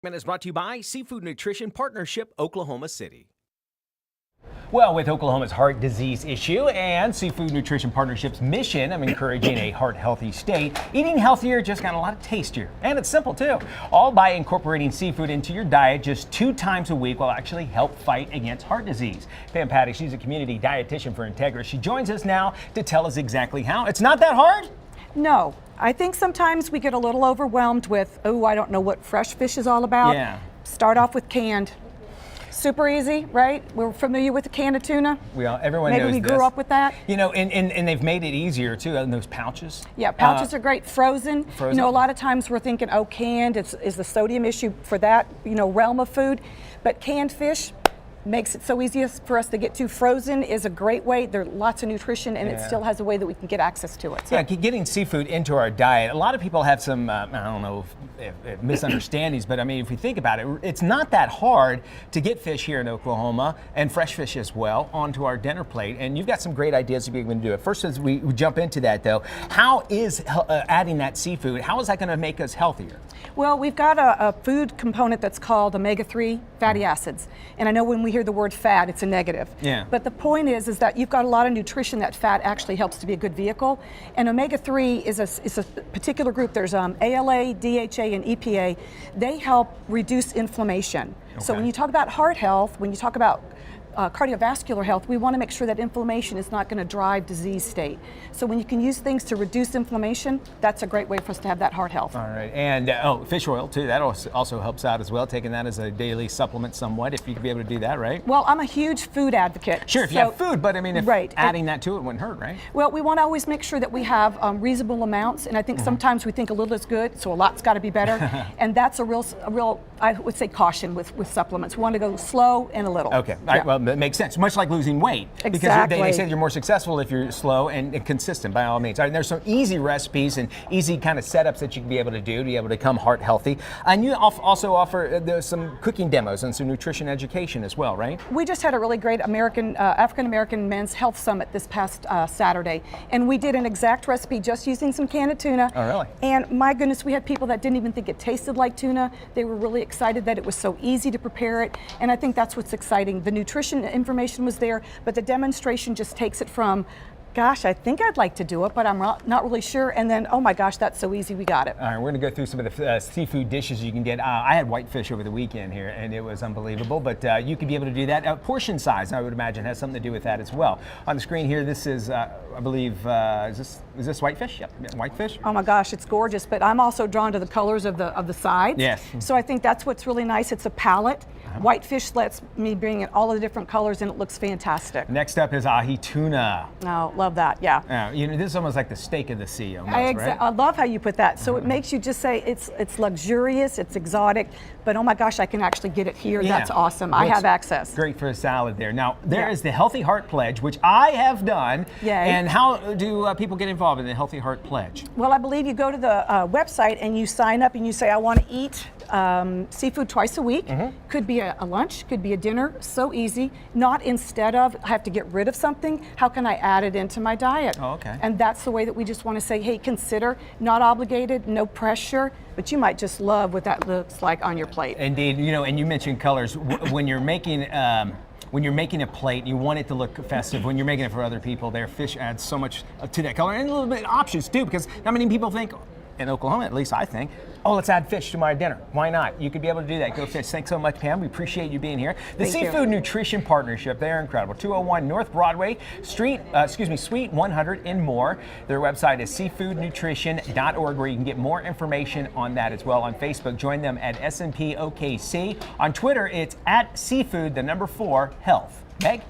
Is brought to you by Seafood Nutrition Partnership, Oklahoma City. Well, with Oklahoma's heart disease issue and Seafood Nutrition Partnership's mission of encouraging a heart-healthy state, eating healthier just got a lot tastier. And it's simple, too. All by incorporating seafood into your diet just 2 times a week will actually help fight against heart disease. Pam Patty, she's a community dietitian for INTEGRIS. She joins us now to tell us exactly how. It's not that hard? No. I think sometimes we get a little overwhelmed with, oh, I don't know what fresh fish is all about. Yeah. Start off with canned. Super easy, right? We're familiar with the can of tuna. Everyone knows this. Maybe we grew up with that. You know, and they've made it easier too in those pouches. Yeah, pouches are great. Frozen. You know, a lot of times we're thinking, oh, canned is the sodium issue for that, realm of food. But canned fish makes it so easy for us to get to. Frozen is a great way. There's lots of nutrition, and it still has a way that we can get access to it. So. Yeah, getting seafood into our diet. A lot of people have some, I don't know, if misunderstandings, but I mean, if we think about it, it's not that hard to get fish here in Oklahoma, and fresh fish as well, onto our dinner plate. And you've got some great ideas to be able to do it. First, as we jump into that, though, how is adding that seafood, how is that going to make us healthier? Well, we've got a food component that's called omega-3 fatty acids. And I know when we hear the word fat, it's a negative. Yeah. But the point is that you've got a lot of nutrition that fat actually helps to be a good vehicle. And omega-3 is a particular group. There's ALA, DHA, and EPA. They help reduce inflammation. Okay. So when you talk about heart health, when you talk about cardiovascular health, we want to make sure that inflammation is not going to drive disease state. So when you can use things to reduce inflammation, that's a great way for us to have that heart health. All right, and fish oil too, that also helps out as well, taking that as a daily supplement somewhat, if you could be able to do that, right? Well, I'm a huge food advocate. Sure, if you have food, but I mean, if adding that to it wouldn't hurt, right? Well, we want to always make sure that we have reasonable amounts, and I think sometimes we think a little is good, so a lot's got to be better, and that's a real, I would say, caution with supplements. We want to go slow and a little. Okay, all right, well, that makes sense. Much like losing weight. Exactly. Because they say you're more successful if you're slow and consistent, by all means. All right, and there's some easy recipes and easy kind of setups that you can be able to do to be able to become heart healthy. And you also offer some cooking demos and some nutrition education as well, right? We just had a really great African-American Men's Health Summit this past Saturday, and we did an exact recipe just using some canned tuna. Oh, really? And my goodness, we had people that didn't even think it tasted like tuna. They were really excited that it was so easy to prepare it, and I think that's what's exciting. The nutrition information was there, but the demonstration just takes it from, gosh, I think I'd like to do it, but I'm not really sure. And then, oh my gosh, that's so easy, we got it. All right, we're gonna go through some of the seafood dishes you can get. I had whitefish over the weekend here, and it was unbelievable, but you could be able to do that. Portion size, I would imagine, has something to do with that as well. On the screen here, this is, I believe, is this whitefish? Yep, whitefish. Oh my gosh, it's gorgeous, but I'm also drawn to the colors of the sides. Yes. So I think that's what's really nice. It's a palette. Whitefish lets me bring in all of the different colors, and it looks fantastic. Next up is Ahi Tuna. Oh, love that, yeah. This is almost like the steak of the sea, almost, right? I love how you put that. So it makes you just say it's luxurious, it's exotic, but oh my gosh, I can actually get it here. Yeah. That's awesome. I have access. Great for a salad there. Now, there is the Healthy Heart Pledge, which I have done. Yay. And how do people get involved in the Healthy Heart Pledge? Well, I believe you go to the website and you sign up and you say, I want to eat seafood twice a week. Could be a lunch, could be a dinner. So easy. Not instead of, I have to get rid of something. How can I add it into my diet? Oh, okay. And that's the way that we just want to say, hey, consider, not obligated, no pressure, but you might just love what that looks like on your plate. Indeed, and you mentioned colors. When you're making a plate, you want it to look festive. When you're making it for other people, their fish adds so much to that color, and a little bit of options too, because not many people think, in Oklahoma, at least I think, oh, let's add fish to my dinner. Why not? You could be able to do that. Go fish. Thanks so much, Pam. We appreciate you being here. The Seafood Nutrition Partnership, they're incredible. 201 North Broadway, Suite 100 in Moore. Their website is seafoodnutrition.org, where you can get more information on that as well. On Facebook, join them at SNP-OKC. On Twitter, it's @seafood4health. Meg?